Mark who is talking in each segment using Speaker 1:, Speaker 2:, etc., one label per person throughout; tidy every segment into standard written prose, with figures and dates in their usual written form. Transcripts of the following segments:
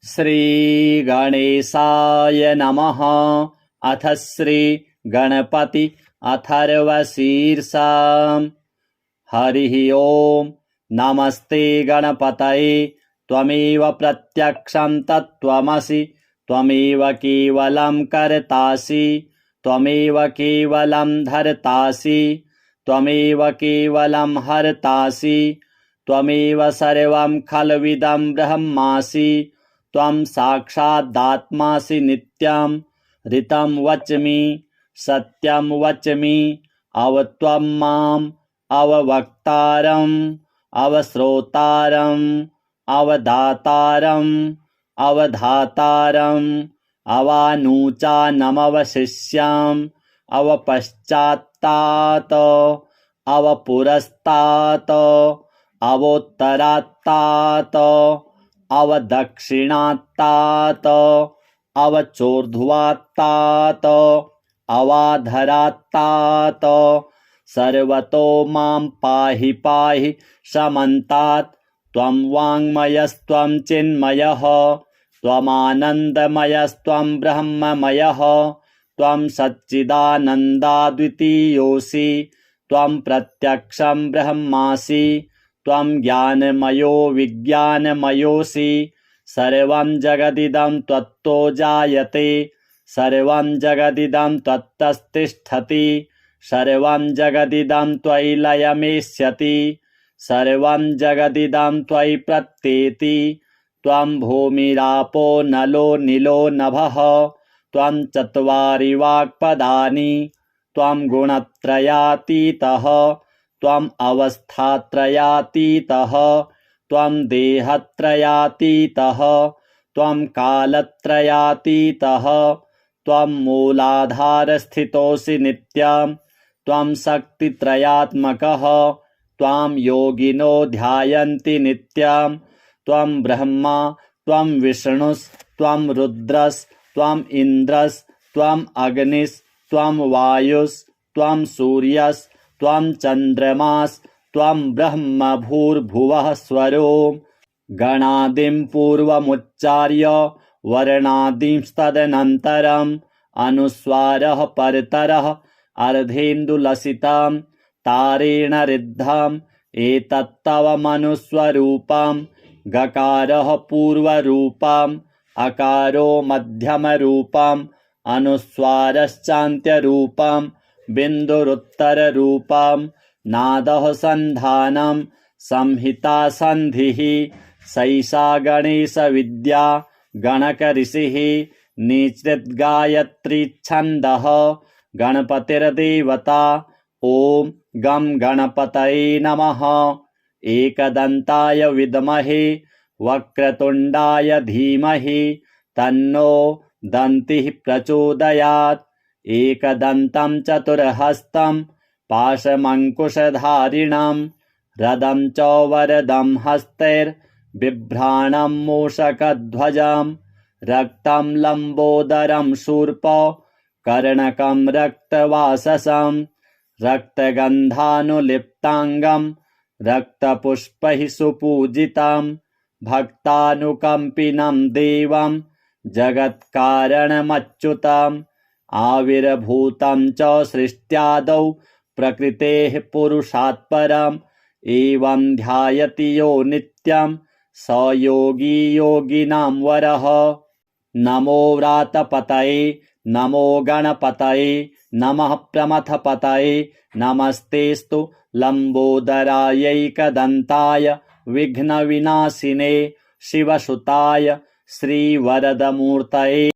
Speaker 1: श्रीगणेशाय नमः। अथ श्रीगणपति अथर्वशीर्षम्। हरिः ओम्। नमस्ते गणपतये। त्वमेव प्रत्यक्षं तत्त्वमसि। त्वमेव केवलं कर्तासि। त्वमेव केवलं धर्तासि। त्वमेव केवलं हर्तासि। त्वमेव सर्वं खल्विदं ब्रह्मासि। त्वं साक्षादात्मासि नित्यं। ऋतं वच्मि सत्यं वच्मि। त्वं माम् अववक्तारम् अवश्रोतारम् अवदातारम् अवधातारम् अवानुचानमवशिष्याम् अवपश्चात्तात् अवपुरस्तात् अवोत्तरात्तात् अवदक्षिणात्तात् अवचोर्ध्वात्तात् अवाधरात्तात् सर्वतो मां पाहि पाहि समन्तात्। त्वं वाङ्मयस्त्वं चिन्मयः त्वमानन्दमयस्त्वं ब्रह्ममयः। त्वं सच्चिदानन्दाद्वितीयोऽसि। त्वं प्रत्यक्षं ब्रह्मासि। त्वं ज्ञानमयो विज्ञानमयोऽसि। सर्वं जगदिदं त्वत्तो जायते। सर्वं जगदिदं त्वत्तस्तिष्ठति। सर्वं जगदिदं त्वयि लयमेष्यति। सर्वं जगदिदं त्वयि प्रत्येति। त्वं भूमिरापो नलो नीलो नभः। त्वं चत्वारि वाक्पदानि। त्वं गुणत्रयातीतः। त्वम् अवस्थात्रयातीतः। त्वं देहत्रयातीतः। त्वं कालत्रयातीतः। त्वं मूलाधारस्थितोऽसि नित्यं। त्वं शक्तित्रयात्मकः। त्वां योगिनो ध्यायन्ति नित्यं। त्वं ब्रह्मा त्वं विष्णुस्त्वं रुद्रस्त्वम् इन्द्रस्त्वम् अग्निस्त्वं वायुस्त्वं सूर्यस्त्वं चन्द्रमास्त्वं ब्रह्म भूर्भुवः स्वरोम्। गणादिं पूर्वमुच्चार्य वर्णादींस्तदनन्तरम् अनुस्वारः परतरः अर्धेन्दुलसितं तारेण ऋद्धम्। एतत्तव मनुस्वरूपं। गकारः पूर्वरूपम् अकारो मध्यमरूपम् अनुस्वारश्चान्त्यरूपम् बिन्दुरुत्तररूपम्। नादः सन्धानं संहिता सन्धिः। सैषा गणेशविद्या गणकऋषिः। निश्चिद्गायत्री छन्दः गणपतिर्देवता। ॐ गं गणपतये नमः। एकदन्ताय विद्महे वक्रतुण्डाय धीमहि तन्नो दन्तिः प्रचोदयात्। एकदन्तं चतुर्हस्तं पाशमङ्कुशधारिणं रदं च वरदं हस्तैर्बिभ्राणं मूषकध्वजं। रक्तं लम्बोदरं शूर्प कर्णकं रक्तवाससं। रक्तगन्धानुलिप्ताङ्गं रक्तपुष्पैः सुपूजितं। भक्तानुकम्पिनं देवं जगत्कारणमच्युतम्। आविर्भूतं च सृष्ट्यादौ प्रकृतेः पुरुषात् परम्। एवं ध्यायति यो नित्यं स योगी योगिनां वरः। नमो व्रातपतये नमो गणपतये नमः प्रमथपतये। नमस्तेस्तु लम्बोदरायैकदन्ताय विघ्नविनाशिने शिवसुताय श्रीवरदमूर्तये।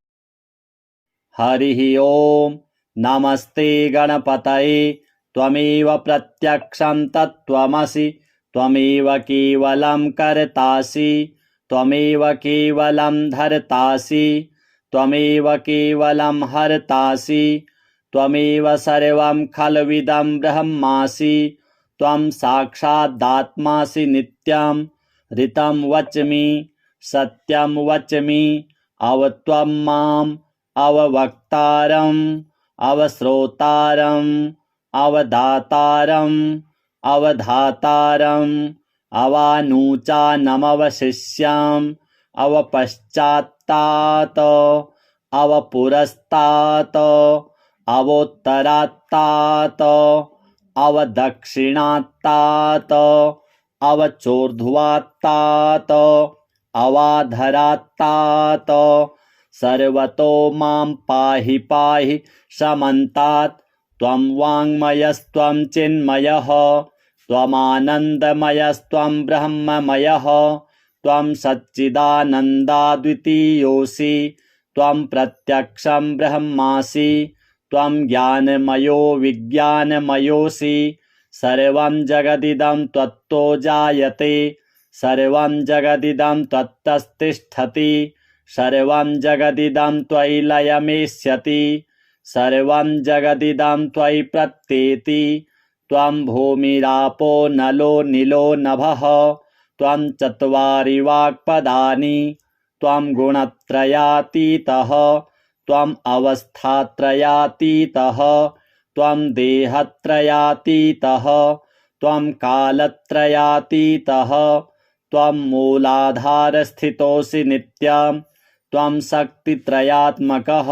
Speaker 1: हरिः ओम्। नमस्ते गणपतये। त्वमेव प्रत्यक्षं तत्त्वमसि। त्वमेव केवलं कर्तासि। त्वमेव केवलं धर्तासि। त्वमेव केवलं हर्तासि। त्वमेव सर्वं खल्विदं ब्रह्मासि। त्वं साक्षादात्मासि नित्यं। ऋतं वच्मि सत्यं वच्मि। त्वं माम् अववक्तारम् अवश्रोतारम् अवदातारम् अवधातारम् अवानुचानमवशिष्याम् अवपश्चात्तात् अवपुरस्तात् अवोत्तरात्तात् अवदक्षिणात्तात् अवचोर्ध्वात्तात् अवाधरात्तात् सर्वतो मां पाहि पाहि समन्तात् त्वं वाङ्मयस्त्वं चिन्मयः त्वमानन्दमयस्त्वं ब्रह्ममयः त्वं सच्चिदानन्दाद्वितीयोऽसि त्वं प्रत्यक्षं ब्रह्मासि त्वं ज्ञानमयो विज्ञानमयोऽसि सर्वं जगदिदं त्वत्तो जायते सर्वं जगदिदं त्वत्तस्तिष्ठति सर्वं जगदिदं त्वयि लयमेष्यति सर्वं जगदिदं त्वयि प्रत्येति त्वं भूमिरापो नलो नीलो नभः त्वं चत्वारि वाक्पदानि त्वं गुणत्रयातीतः त्वम् अवस्थात्रयातीतः त्वं देहत्रयातीतः त्वं कालत्रयातीतः त्वं मूलाधारस्थितोऽसि नित्यं त्वं शक्तित्रयात्मकः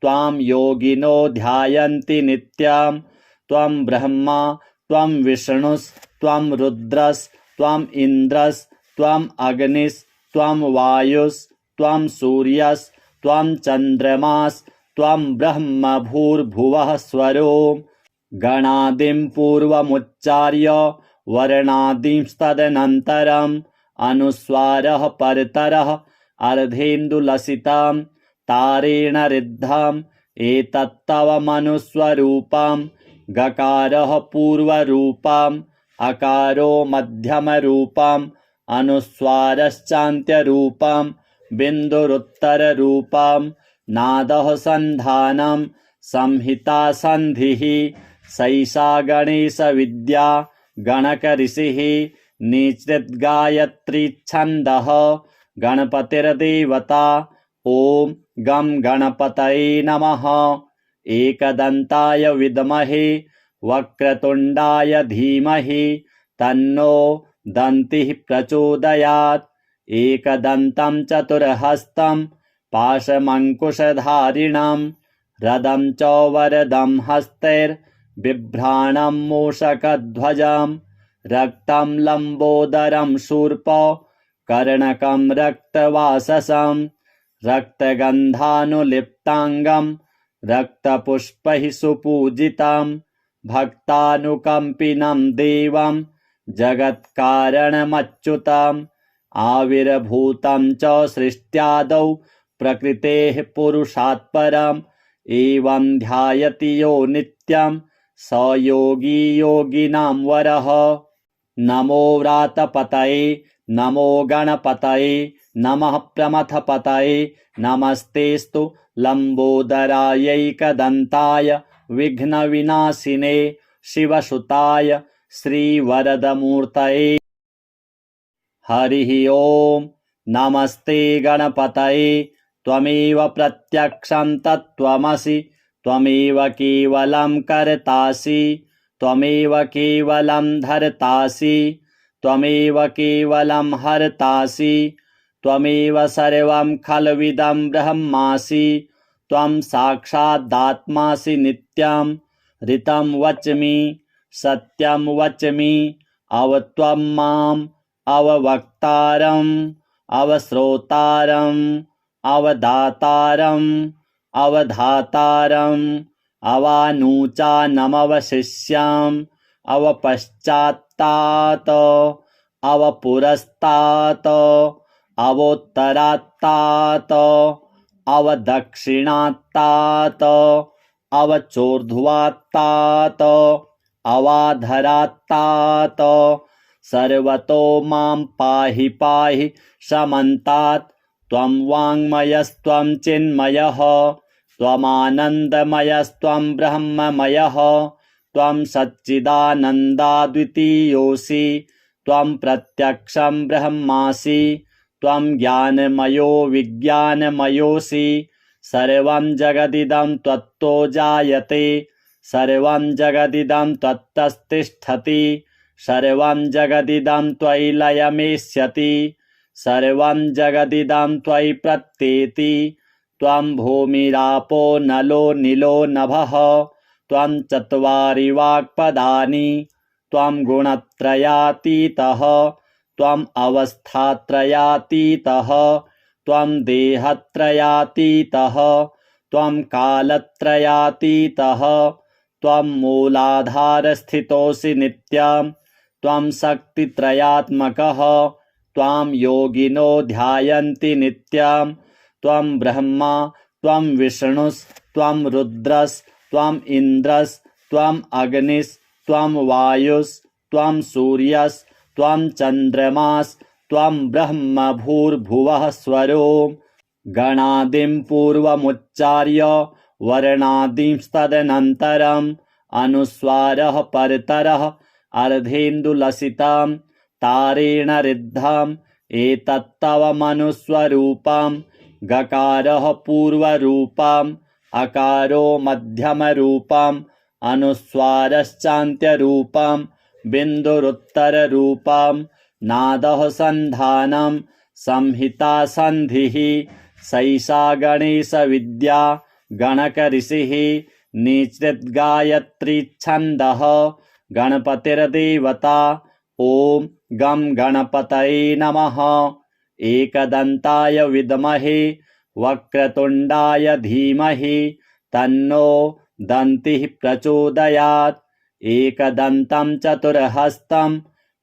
Speaker 1: त्वां योगिनो ध्यायन्ति नित्यं त्वं ब्रह्मा त्वं विष्णुस्त्वं रुद्रस्त्वम् इन्द्रस्त्वम् अग्निस्त्वं वायुस्त्वं सूर्यस्त्वं चन्द्रमास्त्वं ब्रह्म भूर्भुवः स्वरो गणादिं पूर्वमुच्चार्य वर्णादींस्तदनन्तरम् अनुस्वारः परतरः अर्धेन्दुलसितं तारेण रिद्धम् एतत्तव मनुस्वरूपं गकारः पूर्वरूपम् अकारो मध्यमरूपम् अनुस्वारश्चान्त्यरूपम् बिन्दुरुत्तररूपम् नादः सन्धानं संहिता सन्धिः सैषा गणेशविद्या गणकऋषिः निश्चिद्गायत्रीच्छन्दः गणपतिर्देवता ॐ गं गणपतये नमः एकदन्ताय विद्महे वक्रतुण्डाय धीमहि तन्नो दन्तिः प्रचोदयात् एकदन्तं चतुर्हस्तं पाशमङ्कुशधारिणं रदं च वरदं हस्तैर्बिभ्राणं मूषकध्वजं रक्तं लम्बोदरं शूर्प कर्णकं रक्तवाससं रक्तगन्धानुलिप्ताङ्गं रक्तपुष्पैः सुपूजितं भक्तानुकम्पिनं देवं जगत्कारणमच्युतम् आविर्भूतं च सृष्ट्यादौ प्रकृतेः पुरुषात् परम् एवं ध्यायति यो नित्यं स योगी योगिनां वरः नमो व्रातपतये नमो गणपतये नमः प्रमथपतये नमस्तेस्तु लम्बोदरायैकदन्ताय विघ्नविनाशिने शिवसुताय श्रीवरदमूर्तये हरिः ॐ नमस्ते गणपतये त्वमेव प्रत्यक्षं तत्त्वमसि त्वमेव केवलं कर्तासि त्वमेव केवलं धर्तासि त्वमेव केवलं हर्तासि त्वमेव सर्वं खल्विदं ब्रह्मासि त्वं साक्षादात्मासि नित्यं ऋतं वच्मि सत्यं वच्मि अवत्वं माम् अववक्तारम् अवश्रोतारम् अवदातारम् अवधातारम् अवानूचानमवशिष्याम् अवपश्चात्तात् अवपुरस्तात् अवोत्तरात्तात् अवदक्षिणात्तात् अवचोर्ध्वात्तात् अवाधरात्तात् सर्वतो मां पाहि पाहि समन्तात् त्वं वाङ्मयस्त्वं चिन्मयः त्वमानन्दमयस्त्वं ब्रह्ममयः त्वं सच्चिदानन्दाद्वितीयोऽसि त्वं प्रत्यक्षं ब्रह्मासि त्वं ज्ञानमयो विज्ञानमयोऽसि सर्वं जगदिदं त्वत्तो जायते सर्वं जगदिदं त्वत्तस्तिष्ठति सर्वं जगदिदं त्वयि लयमेष्यति सर्वं जगदिदं त्वयि प्रत्येति त्वं भूमिरापो नलो नीलो नभः त्वं चत्वारि वाक्पदानि त्वं गुणत्रयातीतः त्वम् अवस्थात्रयातीतः त्वं देहत्रयातीतः त्वं कालत्रयातीतः त्वं मूलाधारस्थितोऽसि नित्यं त्वं शक्तित्रयात्मकः त्वां योगिनो ध्यायन्ति नित्यं त्वं ब्रह्मा त्वं विष्णुस्त्वं रुद्रस्त्वम् इन्द्रस्त्वम् अग्निस्त्वं वायुस्त्वं सूर्यस्त्वं चन्द्रमास्त्वं ब्रह्म भूर्भुवः स्वरों गणादिं पूर्वमुच्चार्य वर्णादिंस्तदनन्तरम् अनुस्वारः परतरः अर्धेन्दुलसितं तारेण ऋद्धम् एतत्तव मनुस्वरूपं गकारः पूर्वरूपम् अकारो मध्यमरूपम् अनुस्वारश्चान्त्यरूपम् बिन्दुरुत्तररूपम् नादः सन्धानं संहिता सन्धिः सैषा गणेशविद्या गणकऋषिः निश्चिद्गायत्रीच्छन्दः गणपतिर्देवता ॐ गं गणपतये नमः। एकदन्ताय विद्महे वक्रतुण्डाय धीमहि तन्नो दन्तिः प्रचोदयात्। एकदन्तं चतुर्हस्तं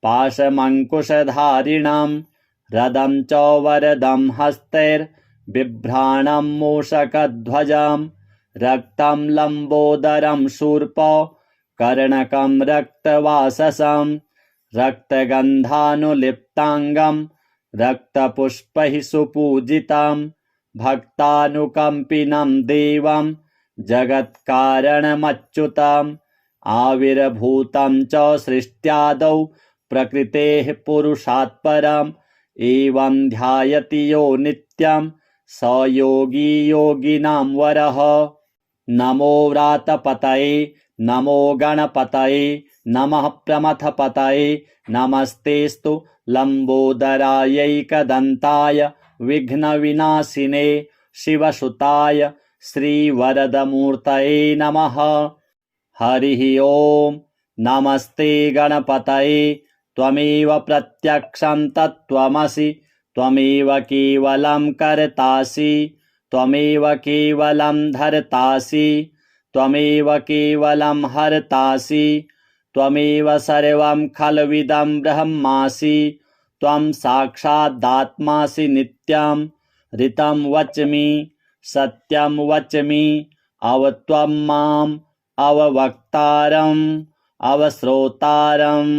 Speaker 1: पाशमङ्कुशधारिणं रदं च वरदं हस्तैर्बिभ्राणं मूषकध्वजं रक्तं लम्बोदरं शूर्प कर्णकं रक्तवाससं रक्तगन्धानुलिप्ताङ्गं रक्तपुष्पैः सुपूजितं भक्तानुकम्पिनं देवं जगत्कारणमच्युतम् आविर्भूतं च सृष्ट्यादौ प्रकृतेः पुरुषात् परम् एवं ध्यायति यो नित्यं स योगी योगिनां वरः। नमो व्रातपतये नमो गणपतये नमः प्रमथपतये नमस्तेस्तु लम्बोदरायैकदन्ताय विघ्नविनाशिने शिवसुताय श्रीवरदमूर्तये नमः। हरिः ओम् नमस्ते गणपतये त्वमेव प्रत्यक्षं तत्त्वमसि त्वमेव केवलं कर्तासि त्वमेव केवलं धर्तासि त्वमेव केवलं हर्तासि त्वमेव सर्वं खल्विदं ब्रह्मासि त्वं साक्षादात्मासि नित्यं ऋतं वच्मि सत्यं वच्मि अवत्वं माम् अववक्तारम् अवश्रोतारम्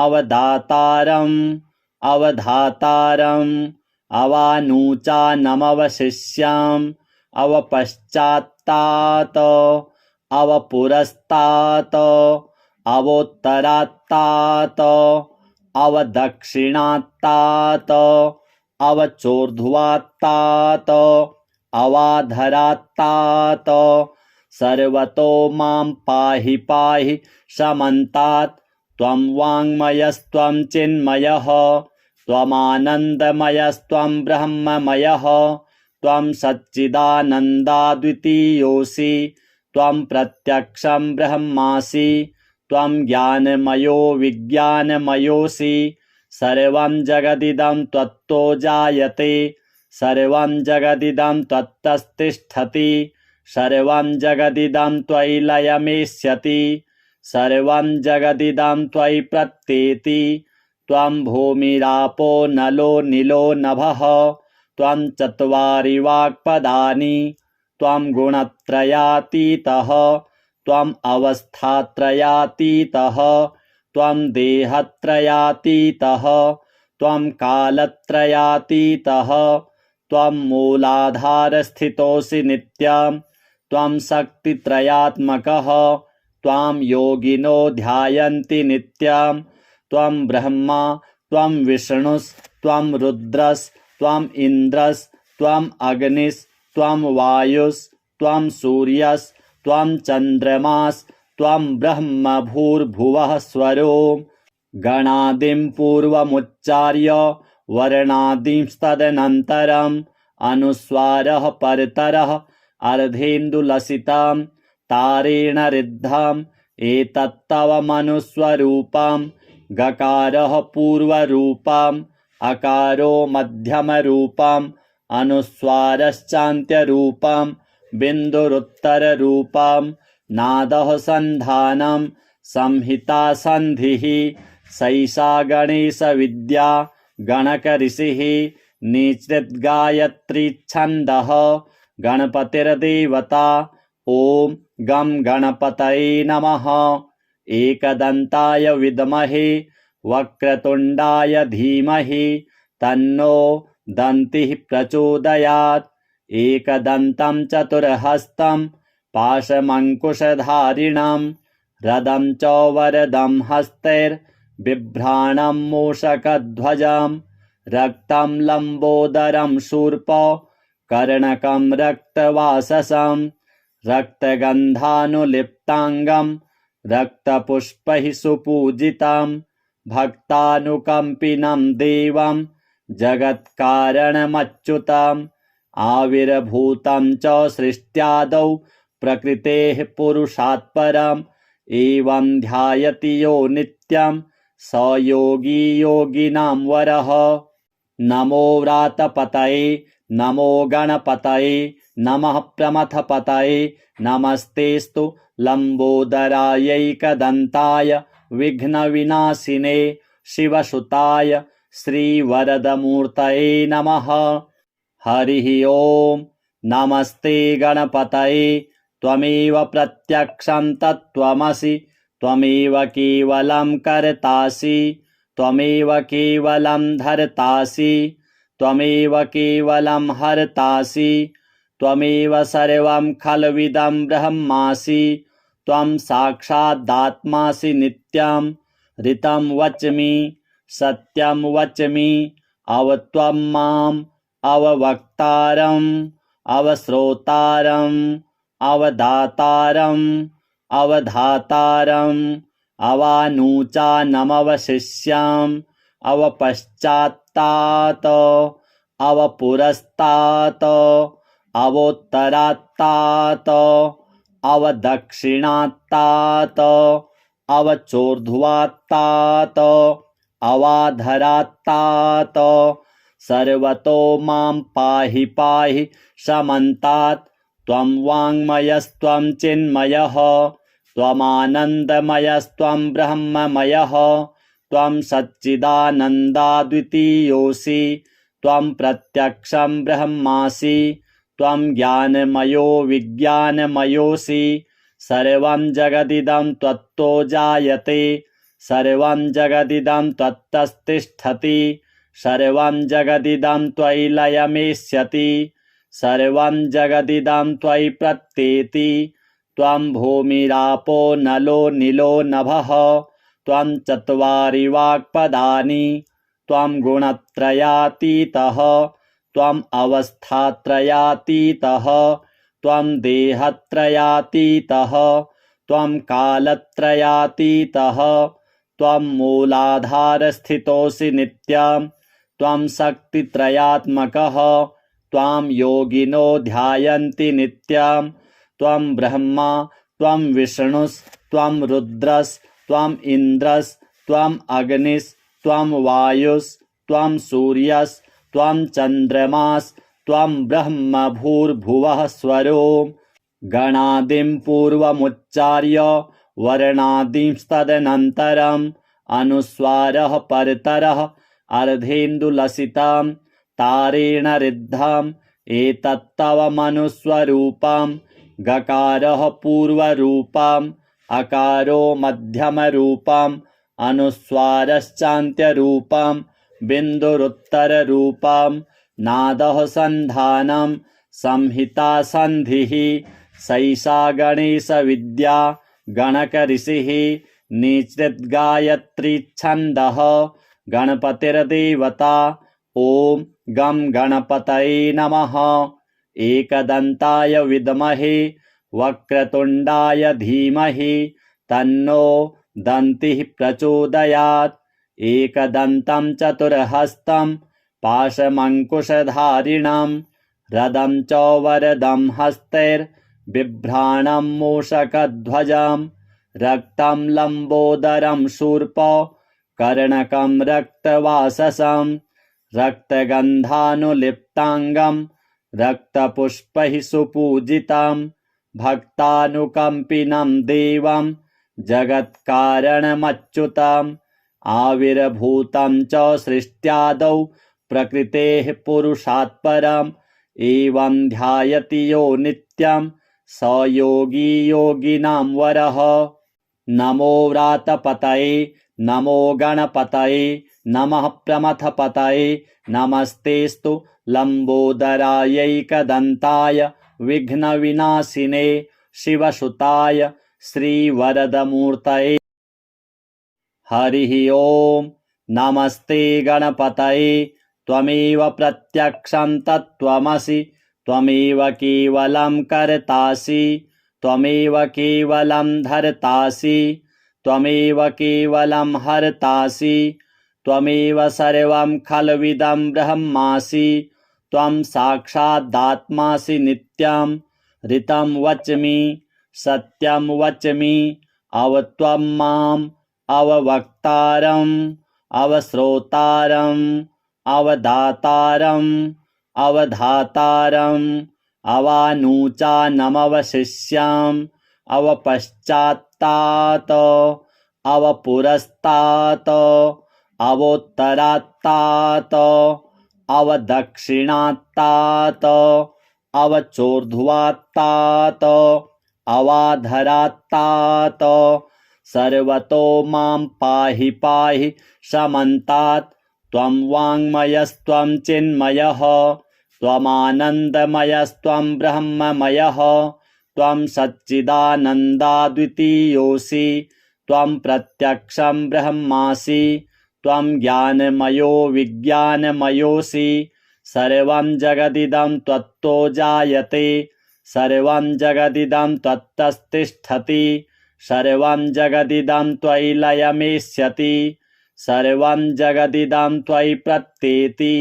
Speaker 1: अवदातारम् अवधातारम् अवानूचानमवशिष्याम् अवपश्चात्तात् अवपुरस्तात् अवोत्तरात्तात् अवदक्षिणात्तात् अवचोर्ध्वात्तात् अवाधरात्तात् सर्वतो मां पाहि पाहि समन्तात् त्वं वाङ्मयस्त्वं चिन्मयः त्वमानन्दमयस्त्वं ब्रह्ममयः त्वं सच्चिदानन्दाद्वितीयोऽसि त्वं प्रत्यक्षं ब्रह्मासि त्वं ज्ञानमयो विज्ञानमयोऽसि सर्वं जगदिदं त्वत्तो जायते सर्वं जगदिदं त्वत्तस्तिष्ठति सर्वं जगदिदं त्वयि लयमेष्यति सर्वं जगदिदं त्वयि प्रत्येति त्वं भूमिरापो नलो नीलो नभः त्वं चत्वारि वाक्पदानि त्वं गुणत्रयातीतः त्वम् अवस्थात्रयातीतः त्वं देहत्रयातीतः त्वं कालत्रयातीतः त्वं मूलाधारस्थितोऽसि नित्यं त्वं शक्तित्रयात्मकः त्वां योगिनो ध्यायन्ति नित्यं त्वं ब्रह्मा त्वं विष्णुस्त्वं रुद्रस्त्वम् इन्द्रस्त्वम् अग्निस्त्वं वायुस्त्वं सूर्यस्त्वं चन्द्रमास्त्वं ब्रह्म भूर्भुवः स्वरों गणादिं पूर्वमुच्चार्य वर्णादींस्तदनन्तरम् अनुस्वारः परतरः अर्धेन्दुलसितां तारेण रिद्धम् एतत्तव मनुस्वरूपम् गकारः पूर्वरूपम् अकारो मध्यमरूपम् अनुस्वारश्चान्त्यरूपम् बिन्दुरुत्तररूपम् नादः सन्धानम् संहिता सन्धिः सैषा गणेशविद्या गणकऋषिः निश्चिद्गायत्री छन्दः गणपतिर्देवता। ॐ गं गणपतये नमः। एकदन्ताय विद्महे वक्रतुण्डाय धीमहि तन्नो दन्तिः प्रचोदयात्। एकदन्तं चतुर्हस्तं पाशमङ्कुशधारिणं रदं च वरदं हस्तैर्बिभ्राणं मूषकध्वजं रक्तं लम्बोदरं शूर्प कर्णकं रक्तवाससं रक्तगन्धानुलिप्ताङ्गं रक्तपुष्पैः सुपूजितं भक्तानुकम्पिनं देवं जगत्कारणमच्युतम् आविर्भूतं च सृष्ट्यादौ प्रकृतेः पुरुषात् परम् एवं ध्यायति यो नित्यं स योगी योगिनां वरः। नमो व्रातपतये नमो गणपतये नमः प्रमथपतये नमस्तेस्तु लम्बोदरायैकदन्ताय विघ्नविनाशिने शिवसुताय श्रीवरदमूर्तये नमः। हरिः ओं। नमस्ते गणपतये त्वमेव प्रत्यक्षं तत्त्वमसि त्वमेव केवलं कर्तासि त्वमेव केवलं धर्तासि त्वमेव केवलं हर्तासि त्वमेव सर्वं खल्विदं ब्रह्मासि त्वं साक्षादात्मासि नित्यं ऋतं वच्मि सत्यं वच्मि अवत्वं माम् अववक्तारम् अवश्रोतारम् अवदातारम् अवधातारम् अवानूचानमवशिष्याम् अवपश्चात्तात् अवपुरस्तात् अवोत्तरात्तात् अवदक्षिणात्तात् अवचोर्ध्वात्तात् अवाधरात्तात् सर्वतो मां पाहि पाहि समन्तात्। त्वं वाङ्मयस्त्वं चिन्मयः त्वमानन्दमयस्त्वं ब्रह्ममयः त्वं सच्चिदानन्दाद्वितीयोऽसि त्वं प्रत्यक्षं ब्रह्मासि त्वं ज्ञानमयो विज्ञानमयोऽसि सर्वं जगदिदं त्वत्तो जायते सर्वं जगदिदं त्वत्तस्तिष्ठति सर्वं जगदिदं त्वयि लयमेष्यति सर्वं जगदिदं त्वयि प्रत्येति त्वं भूमिरापो नलो नीलो नभः त्वं चत्वारि वाक्पदानि त्वं गुणत्रयातीतः त्वम् अवस्थात्रयातीतः त्वं देहत्रयातीतः त्वं कालत्रयातीतः त्वं मूलाधारस्थितोऽसि नित्यं त्वं शक्तित्रयात्मकः त्वां योगिनो ध्यायन्ति नित्यं त्वं ब्रह्मा त्वं विष्णुस्त्वं रुद्रस्त्वम् इन्द्रस्त्वम् अग्निस्त्वं वायुस्त्वं सूर्यस्त्वं चन्द्रमास्त्वं ब्रह्म भूर्भुवः स्वरों। गणादिं पूर्वमुच्चार्य वर्णादींस्तदनन्तरम् अनुस्वारः परतरः अर्धेन्दुलसितां तारेण रिद्धम् एतत्तव मनुस्वरूपम् गकारः पूर्वरूपम् अकारो मध्यमरूपम् अनुस्वारश्चान्त्यरूपम् बिन्दुरुत्तररूपम् नादः सन्धानम् संहिता सन्धिः सैषा गणेशविद्या गणकऋषिः निश्चिद्गायत्री छन्दः गणपतिर्देवता। ॐ गं गणपतये नमः। एकदन्ताय विद्महे वक्रतुण्डाय धीमहि तन्नो दन्तिः प्रचोदयात्। एकदन्तं चतुर्हस्तं पाशमङ्कुशधारिणं रदं च वरदं हस्तैर्बिभ्राणं मूषकध्वजं रक्तं लम्बोदरं शूर्प कर्णकं रक्तवाससं रक्तगन्धानुलिप्ताङ्गं रक्तपुष्पैः सुपूजितं भक्तानुकम्पिनं देवं जगत्कारणमच्युतम् आविर्भूतं च सृष्ट्यादौ प्रकृतेः पुरुषात् परम् एवं ध्यायति यो नित्यं स योगी योगिनां वरः। नमो व्रातपतये नमो गणपतये नमः प्रमथपतये नमस्तेस्तु लम्बोदरायैकदन्ताय विघ्नविनाशिने शिवसुताय श्रीवरदमूर्तये। हरिः ओम्। नमस्ते गणपतये त्वमेव प्रत्यक्षं तत्त्वमसि त्वमेव केवलं कर्तासि त्वमेव केवलं धर्तासि त्वमेव केवलं हर्तासि त्वमेव सर्वं खल्विदं ब्रह्मासि त्वं साक्षादात्मासि नित्यं ऋतं वच्मि सत्यं वच्मि अवत्वं माम् अववक्तारम् अवश्रोतारम् अवदातारम् अवधातारम् अवानूचानमवशिष्याम् अवपश्चात्तात् अवपुरस्तात् अवोत्तरात्तात् अवदक्षिणात्तात् अवचोर्ध्वात्तात् अवाधरात्तात् सर्वतो मां पाहि पाहि समन्तात् त्वं वाङ्मयस्त्वं चिन्मयः त्वमानन्दमयस्त्वं ब्रह्ममयः त्वं सच्चिदानन्दाद्वितीयोऽसि त्वं प्रत्यक्षं ब्रह्मासि त्वं ज्ञानमयो विज्ञानमयोऽसि सर्वं जगदिदं त्वत्तो जायते सर्वं जगदिदं त्वत्तस्तिष्ठति सर्वं जगदिदं त्वयि लयमेष्यति सर्वं जगदिदं त्वयि प्रत्येति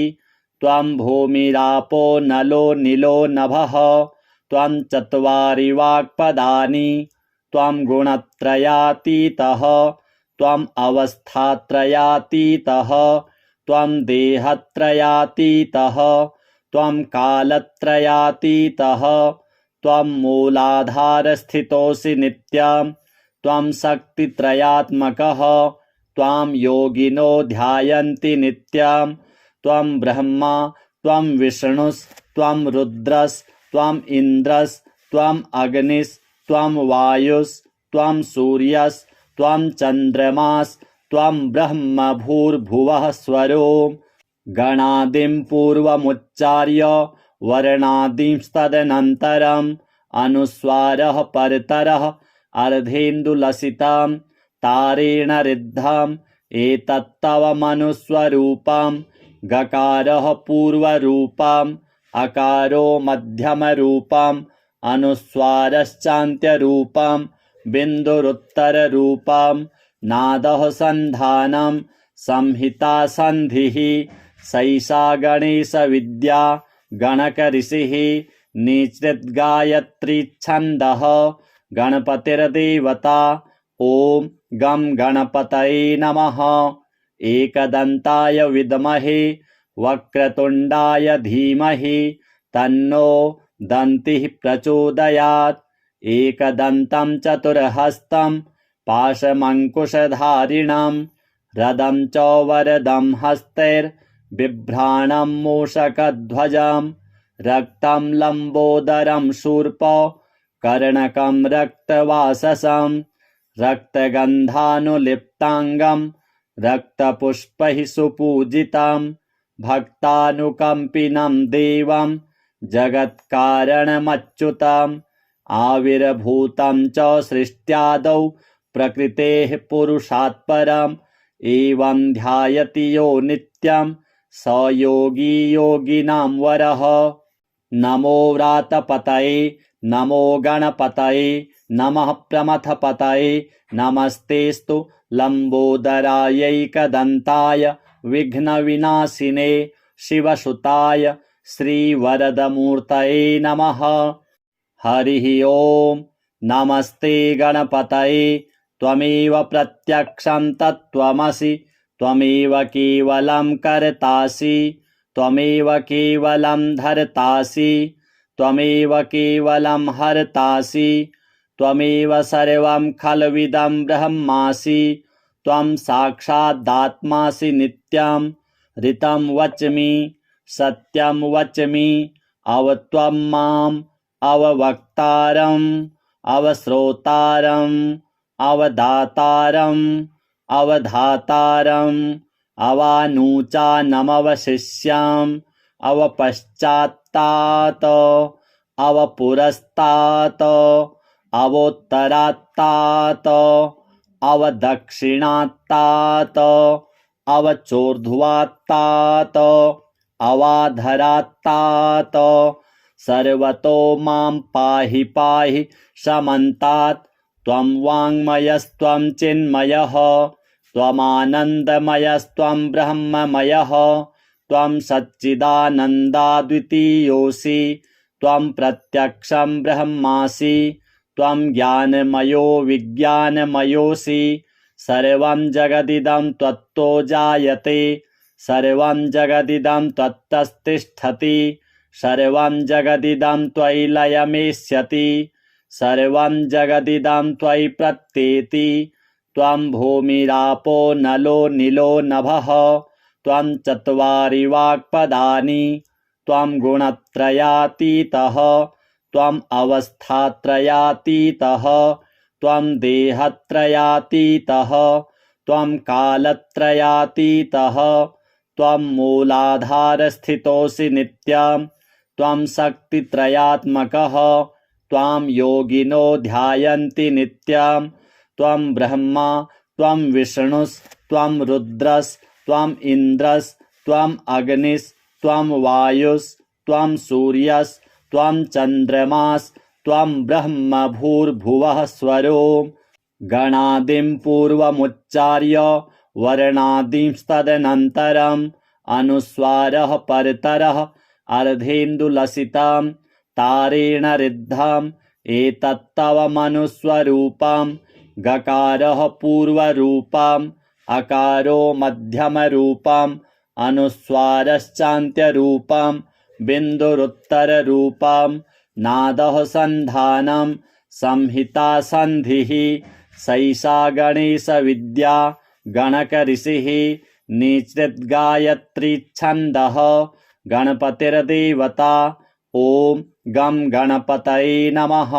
Speaker 1: त्वं भूमिरापो नलो नीलो नभः त्वं चत्वारि वाक्पदानि त्वं गुणत्रयातीतः त्वम् अवस्थात्रयातीतः त्वं देहत्रयातीतः त्वं कालत्रयातीतः त्वं मूलाधारस्थितोऽसि नित्यं त्वं शक्तित्रयात्मकः त्वां योगिनो ध्यायन्ति नित्यं त्वं ब्रह्मा त्वं विष्णुस्त्वं रुद्रस्त्वम् इन्द्रस्त्वम् अग्निस्त्वं वायुस्त्वं सूर्यस्त्वं चन्द्रमास्त्वं ब्रह्म भूर्भुवः स्वरो गणादिं पूर्वमुच्चार्य वर्णादिंस्तदनन्तरम् अनुस्वारः परतरः अर्धेन्दुलसितं तारेण ऋद्धम् एतत्तव मनुस्वरूपं गकारः पूर्वरूपम् अकारो मध्यमरूपम् अनुस्वारश्चान्त्यरूपम् बिन्दुरुत्तररूपम् नादः सन्धानं संहिता सन्धिः सैषा गणेशविद्या गणकऋषिः निश्चितगायत्रीच्छन्दः गणपतिर्देवता। ॐ गं गणपतये नमः। एकदन्ताय विद्महे वक्रतुण्डाय धीमहि तन्नो दन्तिः प्रचोदयात्। एकदन्तं चतुर्हस्तं पाशमङ्कुशधारिणं रदं च वरदं हस्तैर्बिभ्राणं मूषकध्वजं रक्तं लम्बोदरं शूर्प कर्णकं रक्तवाससं रक्तगन्धानुलिप्ताङ्गं रक्तपुष्पैः सुपूजितं भक्तानुकम्पिनं देवं जगत्कारणमच्युतम् आविर्भूतं च सृष्ट्यादौ प्रकृतेः पुरुषात् परम् एवं ध्यायति यो नित्यं स योगी योगिनां वरः। नमो व्रातपतये नमो गणपतये नमः प्रमथपतये नमस्तेस्तु लम्बोदरायैकदन्ताय विघ्नविनाशिने शिवसुताय श्रीवरदमूर्तये नमः। हरिः ओम्। नमस्ते गणपतये। त्वमेव प्रत्यक्षं तत्त्वमसि। त्वमेव केवलं कर्तासि। त्वमेव केवलं धर्तासि। त्वमेव केवलं हर्तासि। त्वमेव सर्वं खल्विदं ब्रह्मासि। त्वं साक्षादात्मासि नित्यं। ऋतं वच्मि सत्यं वच्मि। त्वं माम् अववक्तारम् अवश्रोतारम् अवदातारम् अवधातारम् अवानुचानमवशिष्याम् अवपश्चात्तात् अवपुरस्तात् अवोत्तरात्तात् अवदक्षिणात्तात् अवचोर्ध्वात्तात् अवाधरात्तात् सर्वतो मां पाहि पाहि समन्तात्। त्वं वाङ्मयस्त्वं चिन्मयः त्वमानन्दमयस्त्वं ब्रह्ममयः। त्वं सच्चिदानन्दाद्वितीयोऽसि। त्वं प्रत्यक्षं ब्रह्मासि। त्वं ज्ञानमयो विज्ञानमयोऽसि। सर्वं जगदिदं त्वत्तो जायते। सर्वं जगदिदं त्वत्तस्तिष्ठति। सर्वं जगदिदं त्वयि लयमेष्यति। सर्वं जगदिदं त्वयि प्रत्येति। त्वं भूमिरापो नलो नीलो नभः। त्वं चत्वारि वाक्पदानि। त्वं गुणत्रयातीतः। त्वम् अवस्थात्रयातीतः। त्वं देहत्रयातीतः। त्वं कालत्रयातीतः। त्वं मूलाधारस्थितोऽसि नित्यं। त्वं शक्तित्रयात्मकः। त्वां योगिनो ध्यायन्ति नित्यं। त्वं ब्रह्मा त्वं विष्णुस्त्वं रुद्रस्त्वम् इन्द्रस्त्वम् अग्निस्त्वं वायुस्त्वं सूर्यस्त्वं चन्द्रमास्त्वं ब्रह्म भूर्भुवः स्वरोम्। गणादिं पूर्वमुच्चार्य वर्णादिंस्तदनन्तरम् अनुस्वारः परतरः अर्धेन्दुलसितं तारेण ऋद्धम् एतत्तव मनुस्वरूपम्। गकारः पूर्वरूपम् अकारो मध्यमरूपम् अनुस्वारश्चान्त्यरूपम् बिन्दुरुत्तररूपम्। नादः सन्धानं संहिता सन्धिः सैषा गणेशविद्या गणकऋषिः निश्चिद्गायत्री छन्दः गणपतिर्देवता। ॐ गं गणपतये नमः।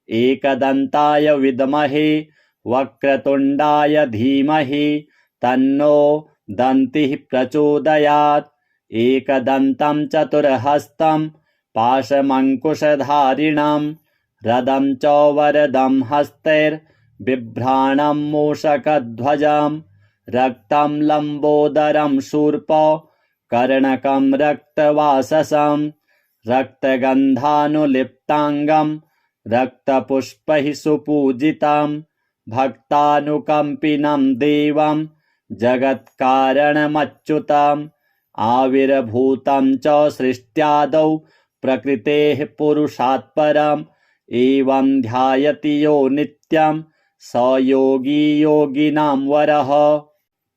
Speaker 1: एकदन्ताय विद्महे वक्रतुण्डाय धीमहि तन्नो दन्तिः प्रचोदयात्। एकदन्तं चतुर्हस्तं पाशमङ्कुशधारिणं रदं च वरदं हस्तैर्बिभ्राणं मूषकध्वजं रक्तं लम्बोदरं शूर्प कर्णकं रक्तवाससं रक्तगन्धानुलिप्ताङ्गं रक्तपुष्पैः सुपूजितं भक्तानुकम्पिनं देवं जगत्कारणमच्युतम्। आविर्भूतं च सृष्ट्यादौ प्रकृतेः पुरुषात् परम्। एवं ध्यायति यो नित्यं स योगी योगिनां वरः।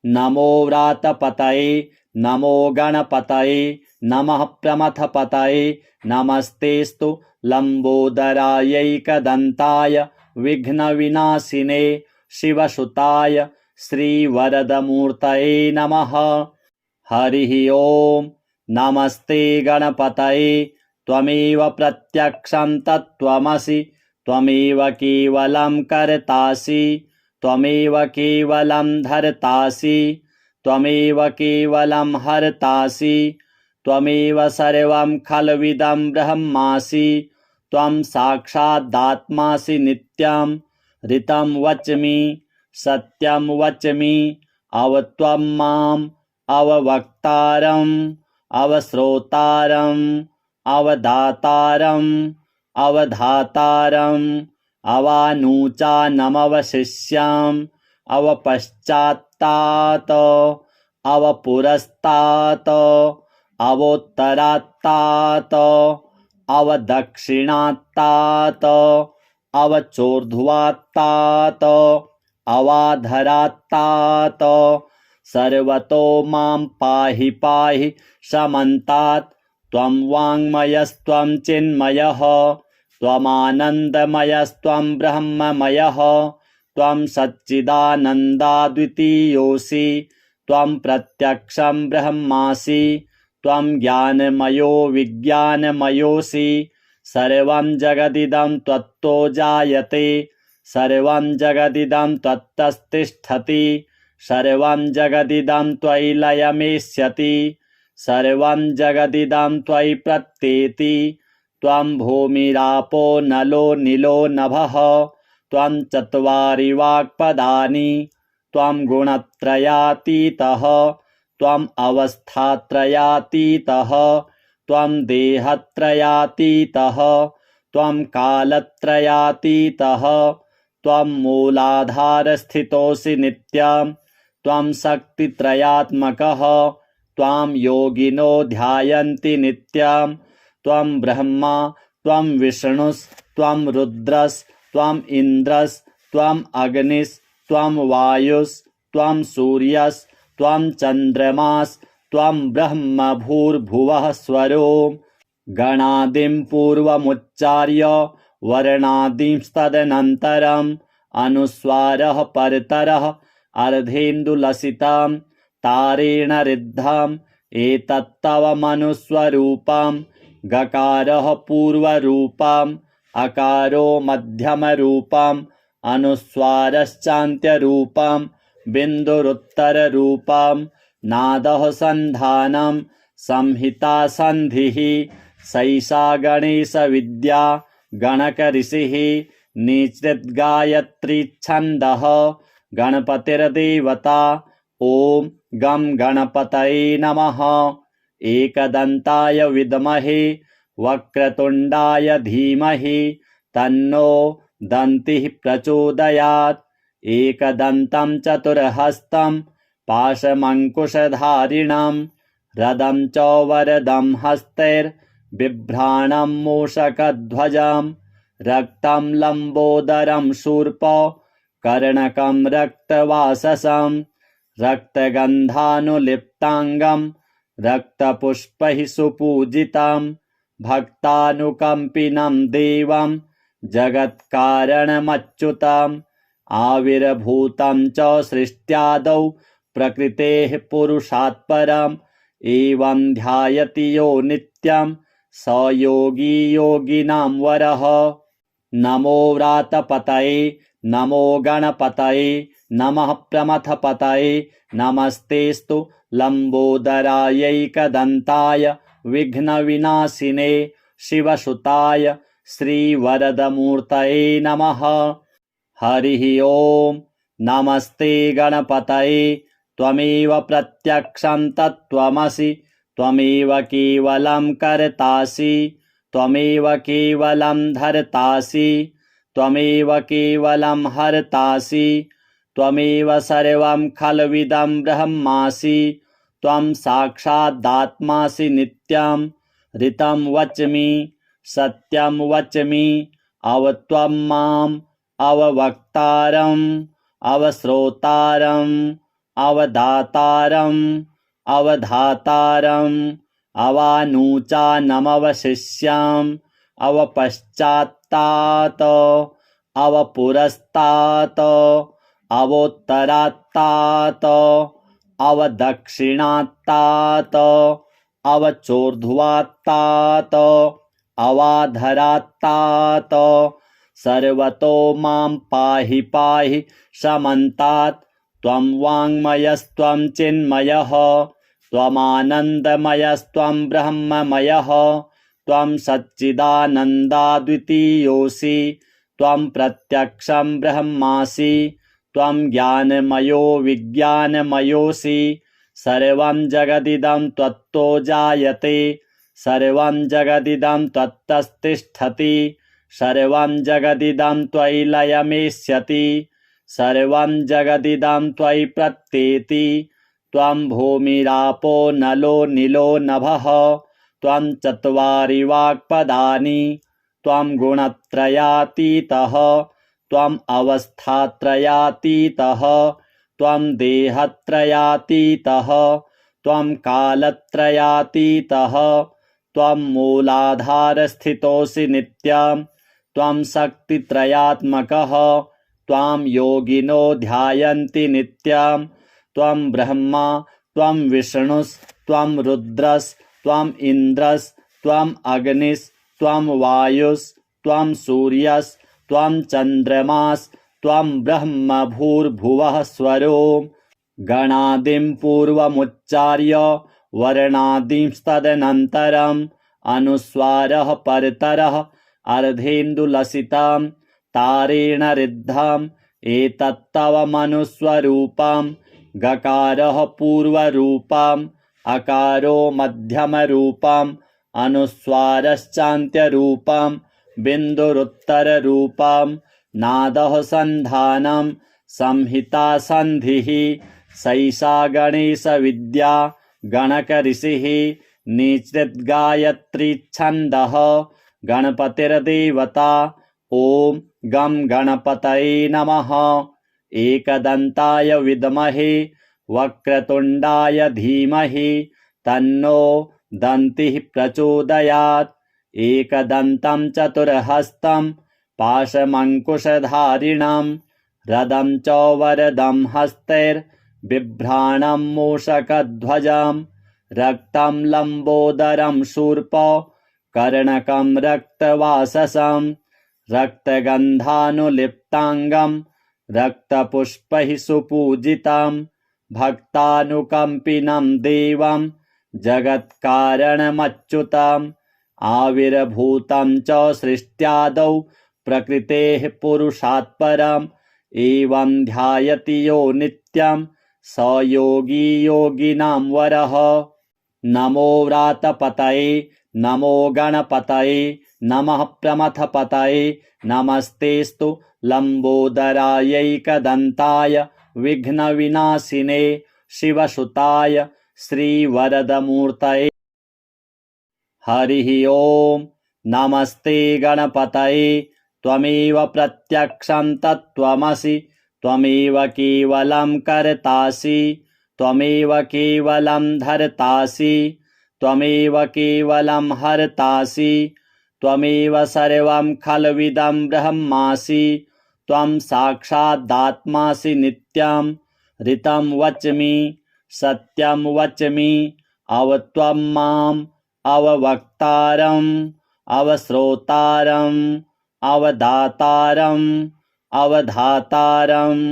Speaker 1: नमो व्रातपतये नमो गणपतये नमः प्रमथपतये। नमस्तेस्तु लम्बोदरायैकदन्ताय विघ्नविनाशिने शिवसुताय श्रीवरदमूर्तये नमः। हरिः ओम्। नमस्ते गणपतये। त्वमेव प्रत्यक्षं तत्त्वमसि। त्वमेव केवलं कर्तासि। त्वमेव केवलं धर्तासि। त्वमेव केवलं हर्तासि। त्वमेव सर्वं खल्विदं ब्रह्मासि। त्वं साक्षादात्मासि नित्यं। ऋतं वच्मि सत्यं वच्मि। त्वं माम् अववक्तारम् अवश्रोतारम् अवदातारम् अवधातारम् अवानुचानमवशिष्याम् अवपश्चात्तात् अवपुरस्तात् अवोत्तरात्तात् अवदक्षिणात्तात् अवचोर्ध्वात्तात् अवाधरात्तात् सर्वतो मां पाहि पाहि समन्तात् त्वं वाङ्मयस्त्वं चिन्मयः त्वमानन्दमयस्त्वं ब्रह्ममयः त्वं सच्चिदानन्दाद्वितीयोऽसि त्वं प्रत्यक्षं ब्रह्मासि त्वं ज्ञानमयो विज्ञानमयोऽसि सर्वं जगदिदं त्वत्तो जायते सर्वं जगदिदं त्वत्तस्तिष्ठति सर्वं जगदिदं त्वयि लयमेष्यति सर्वं जगदिदं त्वयि प्रत्येति त्वं भूमिरापो नलो नीलो नभः त्वं चत्वारि वाक्पदानि त्वं गुणत्रयातीतः त्वम् अवस्थात्रयातीतः त्वं देहत्रयातीतः त्वं कालत्रयातीतः त्वं मूलाधारस्थितोऽसि नित्यं त्वं शक्तित्रयात्मकः त्वां योगिनो ध्यायन्ति नित्यं त्वं ब्रह्मा त्वं विष्णुस्त्वं रुद्रस्त्वम् इन्द्रस्त्वम् अग्निस्त्वं वायुस्त्वं सूर्यस्त्वं चन्द्रमास्त्वं ब्रह्म भूर्भुवः स्वरों गणादिं पूर्वमुच्चार्य वर्णादिंस्तदनन्तरम् अनुस्वारः परतरः अर्धेन्दुलसितं तारेण ऋद्धम् एतत्तव मनुस्वरूपं गकारः पूर्वरूपम् अकारो मध्यमरूपम् अनुस्वारश्चान्त्यरूपम् बिन्दुरुत्तररूपम् नादः सन्धानं संहिता सन्धिः सैषा गणेशविद्या गणकऋषिः निश्चिद्गायत्रीच्छन्दः गणपतिर्देवता ॐ गं गणपतये नमः एकदन्ताय विद्महे वक्रतुण्डाय धीमहि तन्नो दन्तिः प्रचोदयात् एकदन्तं चतुर्हस्तं पाशमङ्कुशधारिणं रदं च वरदं हस्तैर्बिभ्राणं मूषकध्वजं रक्तं लम्बोदरं शूर्प कर्णकं रक्तवाससं रक्तगन्धानुलिप्ताङ्गं रक्तपुष्पैः सुपूजितं भक्तानुकम्पिनं देवं जगत्कारणमच्युतम् आविर्भूतं च सृष्ट्यादौ प्रकृतेः पुरुषात् परम् एवं ध्यायति यो नित्यं स योगी योगिनां वरः नमो व्रातपतये नमो गणपतये नमः प्रमथपतये नमस्तेस्तु लम्बोदरायैकदन्ताय विघ्नविनाशिने शिवसुताय श्रीवरदमूर्तये नमः। हरिः ओं नमस्ते गणपतये त्वमेव प्रत्यक्षं तत्त्वमसि त्वमेव केवलं कर्तासि त्वमेव केवलं धर्तासि त्वमेव केवलं हर्तासि त्वमेव सर्वं खल्विदं ब्रह्मासि त्वं साक्षादात्मासि नित्यं ऋतं वच्मि सत्यं वच्मि अवत्वं माम् अववक्तारम् अवश्रोतारम् अवदातारम् अवधातारम् अवानूचानमवशिष्याम् अवपश्चात्तात् अवपुरस्तात् अवोत्तरात्तात् अवदक्षिणात्तात् अवचोर्ध्वात्तात् अवाधरात्तात् सर्वतो मां पाहि पाहि समन्तात् त्वं वाङ्मयस्त्वं चिन्मयः त्वमानन्दमयस्त्वं ब्रह्ममयः त्वं सच्चिदानन्दाद्वितीयोऽसि त्वं प्रत्यक्षं ब्रह्मासि त्वं ज्ञानमयो विज्ञानमयोऽसि सर्वं जगदिदं त्वत्तो जायते सर्वं जगदिदं त्वत्तस्तिष्ठति सर्वं जगदिदं त्वयि लयमेष्यति सर्वं जगदिदं त्वयि प्रत्येति त्वं भूमिरापो नलो नीलो नभः त्वं चत्वारि वाक्पदानि त्वं गुणत्रयातीतः त्वम् अवस्थात्रयातीतः त्वं देहत्रयातीतः त्वं कालत्रयातीतः त्वं मूलाधारस्थितोऽसि नित्यं त्वं शक्तित्रयात्मकः त्वां योगिनो ध्यायन्ति नित्यं त्वं ब्रह्मा त्वं विष्णुस्त्वं रुद्रस्त्वम् इन्द्रस्त्वम् अग्निस्त्वं वायुस्त्वं सूर्यस्त्वं चन्द्रमास्त्वं ब्रह्म भूर्भुवः स्वरों गणादिं पूर्वमुच्चार्य वर्णादिंस्तदनन्तरम् अनुस्वारः परतरः अर्धेन्दुलसितं तारेण रिद्धम् एतत्तव मनुस्वरूपं गकारः पूर्वरूपम् अकारो मध्यमरूपम् अनुस्वारश्चान्त्यरूपं बिन्दुरुत्तररूपं नादः सन्धानं संहिता सन्धिः सैषा गणेशविद्या गणकऋषिः निश्चिद्गायत्रीच्छन्दः गणपतिर्देवता ॐ गं गणपतये नमः। एकदन्ताय विद्महे वक्रतुण्डाय धीमहि तन्नो दन्तिः प्रचोदयात्। एकदन्तं चतुर्हस्तं पाशमङ्कुशधारिणं रदं च वरदं हस्तैर्बिभ्राणं मूषकध्वजं रक्तं लम्बोदरं शूर्प कर्णकं रक्तवाससं रक्तगन्धानुलिप्ताङ्गं रक्तपुष्पैः सुपूजितं भक्तानुकम्पिनं देवं जगत्कारणमच्युतम् आविर्भूतं च सृष्ट्यादौ प्रकृतेः पुरुषात्परम् एवं ध्यायति यो नित्यं स योगी योगिनां वरः। नमो व्रातपतये नमो गणपतये नमः प्रमथपतये नमस्तेस्तु लम्बोदरायैकदन्ताय विघ्नविनाशिने शिवसुताय श्रीवरदमूर्तये। हरिः ॐ नमस्ते गणपतये त्वमेव प्रत्यक्षं तत्त्वमसि त्वमेव केवलं कर्तासि त्वमेव केवलं धर्तासि त्वमेव केवलं हर्तासि त्वमेव सर्वं खल्विदं ब्रह्मासि त्वं साक्षादात्मासि नित्यं ऋतं वच्मि सत्यं वच्मि अवत्वं माम् अववक्तारम् अवश्रोतारम् अवदातारम् अवधातारम्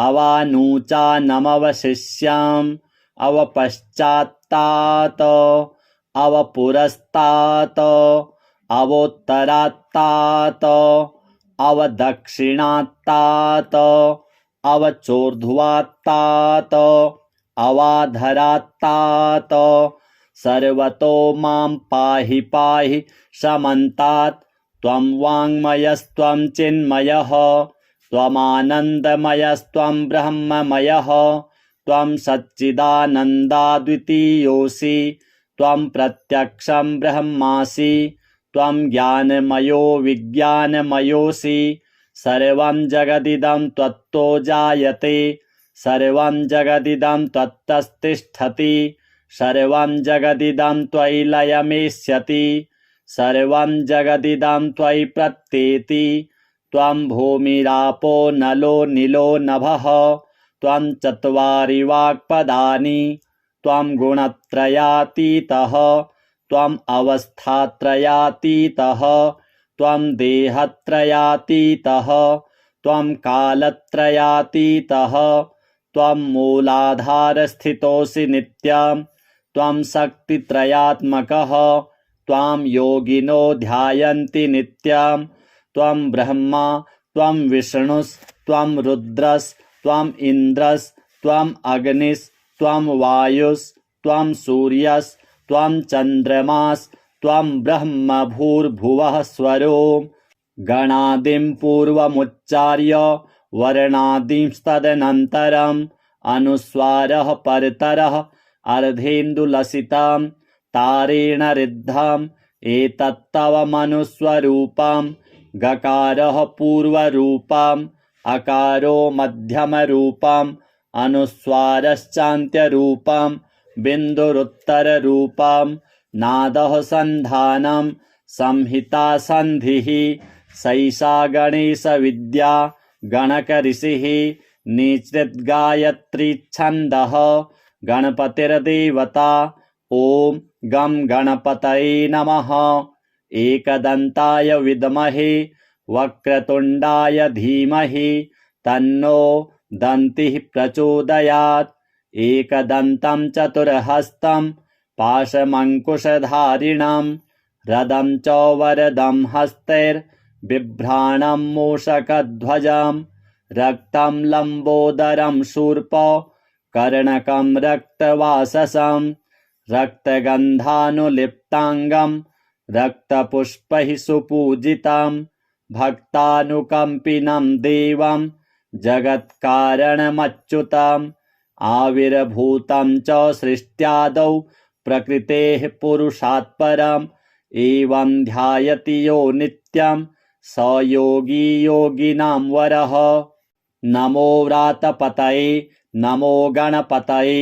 Speaker 1: अवानूचानमवशिष्याम् अवपश्चात्तात् अवपुरस्तात् अवोत्तरात्तात् अवदक्षिणात्तात् अवचोर्ध्वात्तात् अवाधरात्तात् सर्वतो मां पाहि पाहि समन्तात् त्वं वाङ्मयस्त्वं चिन्मयः त्वमानन्दमयस्त्वं ब्रह्ममयः त्वं सच्चिदानन्दाद्वितीयोऽसि त्वं प्रत्यक्षं ब्रह्मासि त्वं ज्ञानमयो विज्ञानमयोऽसि सर्वं जगदिदं त्वत्तो जायते सर्वं जगदिदं त्वत्तस्तिष्ठति सर्वं जगदिदं त्वयि लयमेष्यति सर्वं जगदिदं त्वयि प्रत्येति त्वं भूमिरापो नलो नीलो नभः त्वं चत्वारि वाक्पदानि त्वं गुणत्रयातीतः त्वम् अवस्थात्रयातीतः त्वं देहत्रयातीतः त्वं कालत्रयातीतः त्वं मूलाधारस्थितोऽसि नित्यं त्वं शक्तित्रयात्मकः त्वां योगिनो ध्यायन्ति नित्यं त्वं ब्रह्मा त्वं विष्णुस्त्वं रुद्रस्त्वम् इन्द्रस्त्वम् अग्निस्त्वं वायुस्त्वं सूर्यस्त्वं चन्द्रमास्त्वं ब्रह्म भूर्भुवः स्वरों गणादिं पूर्वमुच्चार्य वर्णादिंस्तदनन्तरम् अनुस्वारः परतरः अर्धेन्दुलसितं तारेण रिद्धम् एतत्तव मनुस्वरूपं गकारः पूर्वरूपम् अकारो मध्यमरूपम् अनुस्वारश्चान्त्यरूपम् बिन्दुरुत्तररूपम् नादः सन्धानं संहिता सन्धिः सैषा गणेशविद्या गणकऋषिः निश्चिद्गायत्रीच्छन्दः गणपतिर्देवता। ॐ गं गणपतये नमः। एकदन्ताय विद्महे वक्रतुण्डाय धीमहि तन्नो दन्तिः प्रचोदयात्। एकदन्तं चतुर्हस्तं पाशमङ्कुशधारिणं रदं च वरदं हस्तैर्बिभ्राणं मूषकध्वजं रक्तं लम्बोदरं शूर्प कर्णकं रक्तवाससं रक्तगन्धानुलिप्ताङ्गं रक्तपुष्पैः सुपूजितं भक्तानुकम्पिनं देवं जगत्कारणमच्युतम् आविर्भूतं च सृष्ट्यादौ प्रकृतेः पुरुषात् परम् एवं ध्यायति यो नित्यं स योगी योगिनां वरः। नमो व्रातपतये नमो गणपतये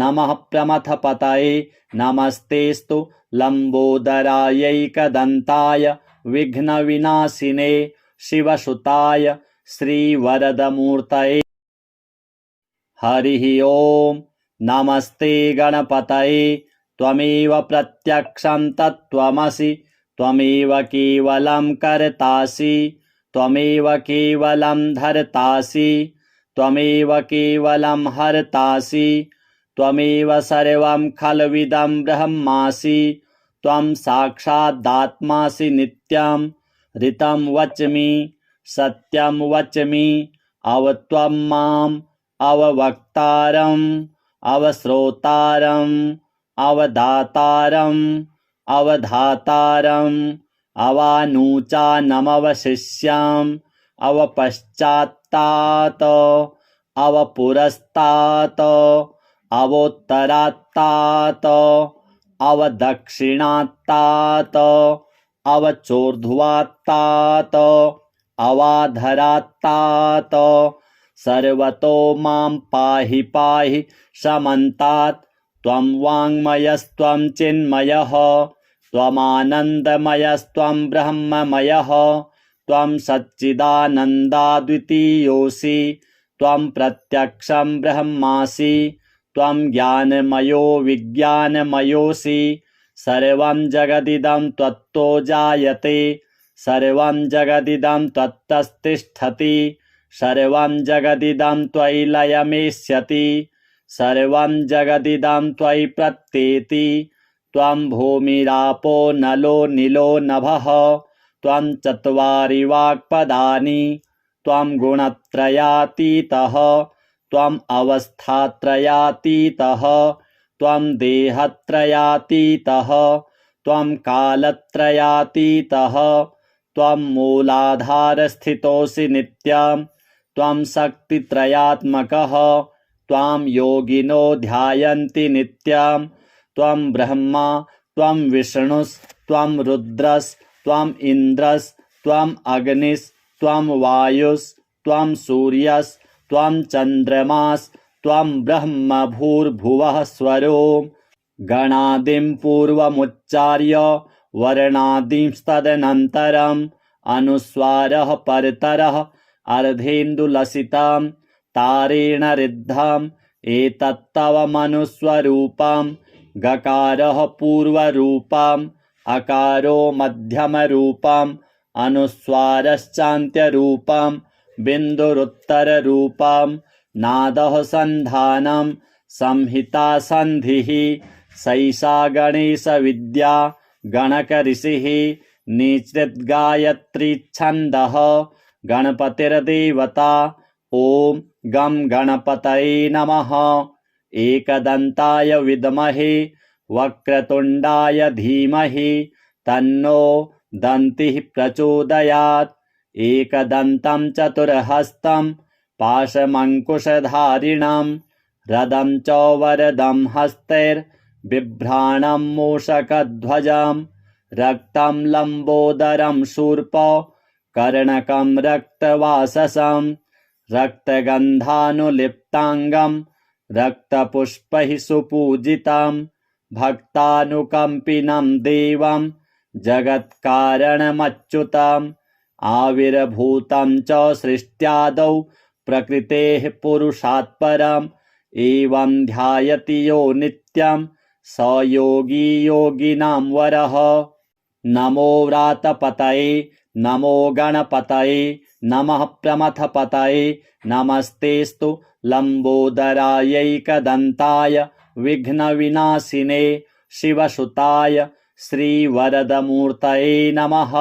Speaker 1: नमः प्रमथपतये नमस्तेस्तु लम्बोदरायैकदन्ताय विघ्नविनाशिने शिवसुताय श्रीवरदमूर्तये। हरिः ॐ नमस्ते गणपतये त्वमेव प्रत्यक्षं तत्त्वमसि त्वमेव केवलं कर्तासि त्वमेव केवलं धर्तासि त्वमेव केवलं हर्तासि त्वमेव सर्वं खल्विदं ब्रह्मासि त्वं साक्षादात्मासि नित्यं ऋतं वच्मि सत्यं वच्मि अवत्वं माम् अववक्तारम् अवश्रोतारम् अवदातारम् अवधातारम् अवानूचानमवशिष्याम् अवपश्चात्तात् अवपुरस्तात् अवोत्तरात्तात् अवदक्षिणात्तात् अवचोर्ध्वात्तात् अवाधरात्तात् सर्वतो मां पाहि पाहि समन्तात्। त्वं वाङ्मयस्त्वं चिन्मयः त्वमानन्दमयस्त्वं ब्रह्ममयः त्वं सच्चिदानन्दाद्वितीयोऽसि त्वं प्रत्यक्षं ब्रह्मासि त्वं ज्ञानमयो विज्ञानमयोऽसि सर्वं जगदिदं त्वत्तो जायते सर्वं जगदिदं त्वत्तस्तिष्ठति सर्वं जगदिदं त्वयि लयमेष्यति सर्वं जगदिदं त्वयि प्रत्येति त्वं भूमिरापो नलो नीलो नभः त्वं चत्वारि वाक्पदानि त्वं गुणत्रयातीतः त्वम् अवस्थात्रयातीतः त्वं देहत्रयातीतः त्वं कालत्रयातीतः त्वं मूलाधारस्थितोऽसि नित्यं त्वं शक्तित्रयात्मकः त्वां योगिनो ध्यायन्ति नित्यं त्वं ब्रह्मा त्वं विष्णुस्त्वं रुद्रस्त्वम् इन्द्रस्त्वम् अग्निस्त्वं वायुस्त्वं सूर्यस्त्वं चन्द्रमास्त्वं ब्रह्म भूर्भुवः स्वरो। गणादिं पूर्वमुच्चार्य वर्णादिंस्तदनन्तरम् अनुस्वारः परतरः अर्धेन्दुलसितं तारेण रिद्धम् एतत्तव मनुस्वरूपं गकारः पूर्वरूपम् अकारो मध्यमरूपम् अनुस्वारश्चान्त्यरूपम् बिन्दुरुत्तररूपम् नादः सन्धानं संहिता सन्धिः सैषा गणेशविद्या गणकऋषिः निश्चिद्गायत्रीच्छन्दः गणपतिर्देवता। ॐ गं गणपतये नमः। एकदन्ताय विद्महे वक्रतुण्डाय धीमहि तन्नो दन्तिः प्रचोदयात्। एकदन्तं चतुर्हस्तं पाशमङ्कुशधारिणं रदं च वरदं हस्तैर्बिभ्राणं मूषकध्वजं रक्तं लम्बोदरं शूर्प कर्णकं रक्तवाससं रक्तगन्धानुलिप्ताङ्गं रक्तपुष्पैः सुपूजितं भक्तानुकम्पिनं देवं जगत्कारणमच्युतम् आविर्भूतं च सृष्ट्यादौ प्रकृतेः पुरुषात् परम् एवं ध्यायति यो नित्यं स योगी योगिनां वरः। नमो व्रातपतये नमो गणपतये नमः प्रमथपतये नमस्तेस्तु लम्बोदरायैकदन्ताय विघ्नविनाशिने शिवसुताय श्रीवरदमूर्तये नमः।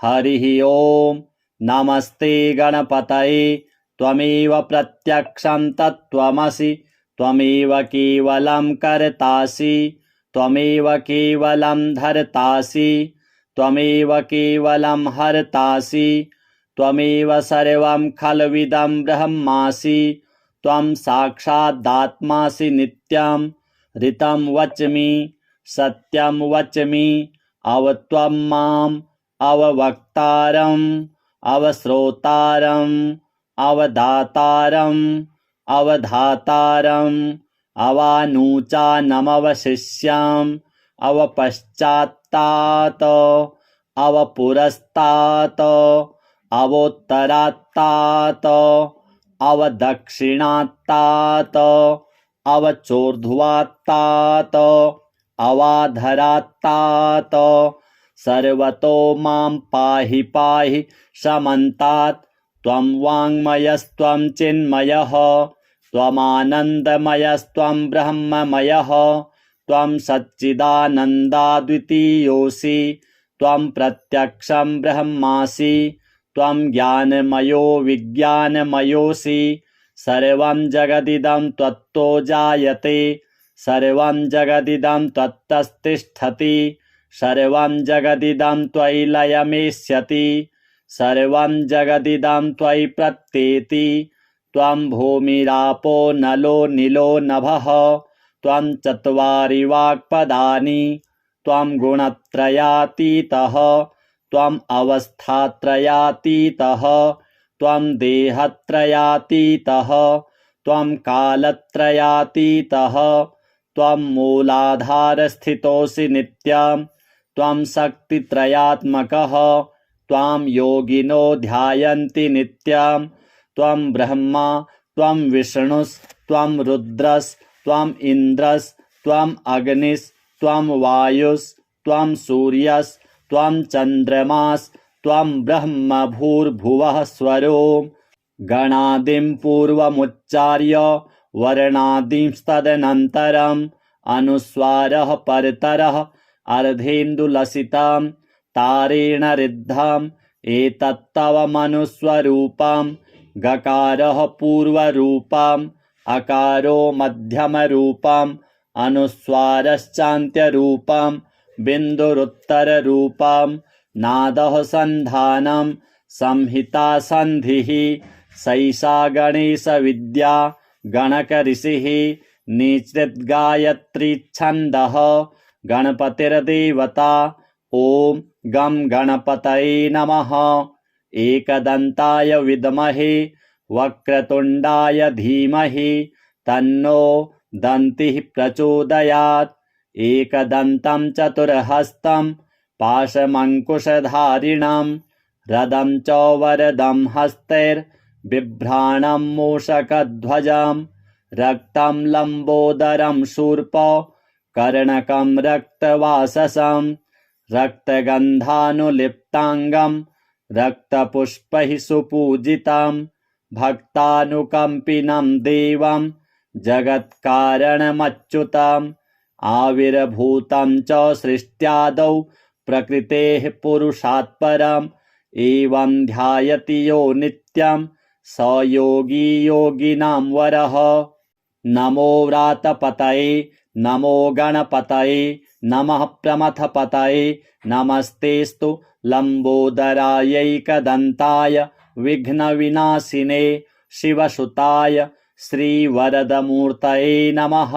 Speaker 1: हरिः ओम्। नमस्ते गणपतये त्वमेव प्रत्यक्षं तत्त्वमसि त्वमेव केवलं कर्तासि त्वमेव केवलं धर्तासि त्वमेव केवलं हर्तासि त्वमेव सर्वं खल्विदं ब्रह्मासि त्वं साक्षादात्मासि नित्यं ऋतं वच्मि सत्यं वच्मि अवत्वं माम् अववक्तारम् अवश्रोतारम् अवदातारम् अवधातारम् अवानूचानमवशिष्याम् अवपश्चात्तात् अवपुरस्तात् अवोत्तरात्तात् अवदक्षिणात्तात् अवचोर्ध्वात्तात् अवाधरात्तात् सर्वतो मां पाहि पाहि समन्तात् त्वं वाङ्मयस्त्वं चिन्मयः त्वमानन्दमयस्त्वं ब्रह्ममयः त्वं सच्चिदानन्दाद्वितीयोऽसि त्वं प्रत्यक्षं ब्रह्मासि त्वं ज्ञानमयो विज्ञानमयोऽसि सर्वं जगदिदं त्वत्तो जायते सर्वं जगदिदं त्वत्तस्तिष्ठति सर्वं जगदिदं त्वयि लयमेष्यति सर्वं जगदिदं त्वयि प्रत्येति त्वं भूमिरापो नलो नीलो नभः त्वं चत्वारि वाक्पदानि त्वं गुणत्रयातीतः त्वम् अवस्थात्रयातीतः त्वं देहत्रयातीतः त्वं कालत्रयातीतः त्वं मूलाधारस्थितोऽसि नित्यं त्वं शक्तित्रयात्मकः त्वां योगिनो ध्यायन्ति नित्यं त्वं ब्रह्मा त्वं विष्णुस्त्वं रुद्रस्त्वम् इन्द्रस्त्वम् अग्निस्त्वं वायुस्त्वं सूर्यस्त्वं चन्द्रमास्त्वं ब्रह्म भूर्भुवः स्वरों गणादिं पूर्वमुच्चार्य वर्णादिंस्तदनन्तरम् अनुस्वारः परतरः अर्धेन्दुलसितं तारेण ऋद्धम् एतत्तव मनुस्वरूपं गकारः पूर्वरूपम् अकारो मध्यमरूपम् अनुस्वारश्चान्त्यरूपम् बिन्दुरुत्तररूपम् नादः सन्धानं संहिता सन्धिः सैषा गणेशविद्या गणकऋषिः निश्चिद्गायत्रीच्छन्दः गणपतिर्देवता ॐ गं गणपतये नमः। एकदन्ताय विद्महे वक्रतुण्डाय धीमहि तन्नो दन्तिः प्रचोदयात्। एकदन्तं चतुर्हस्तं पाशमङ्कुशधारिणं रदं च वरदं हस्तैर्बिभ्राणं मूषकध्वजं रक्तं लम्बोदरं शूर्प कर्णकं रक्तवाससं रक्तगन्धानुलिप्ताङ्गं रक्तपुष्पैः सुपूजितं भक्तानुकम्पिनं देवं जगत्कारणमच्युतम् आविर्भूतं च सृष्ट्यादौ प्रकृतेः पुरुषात् परम् एवं ध्यायति यो नित्यं स योगी योगिनां वरः। नमो व्रातपतये नमो गणपतये नमः प्रमथपतये नमस्तेस्तु लम्बोदरायैकदन्ताय विघ्नविनाशिने शिवसुताय श्रीवरदमूर्तये नमः।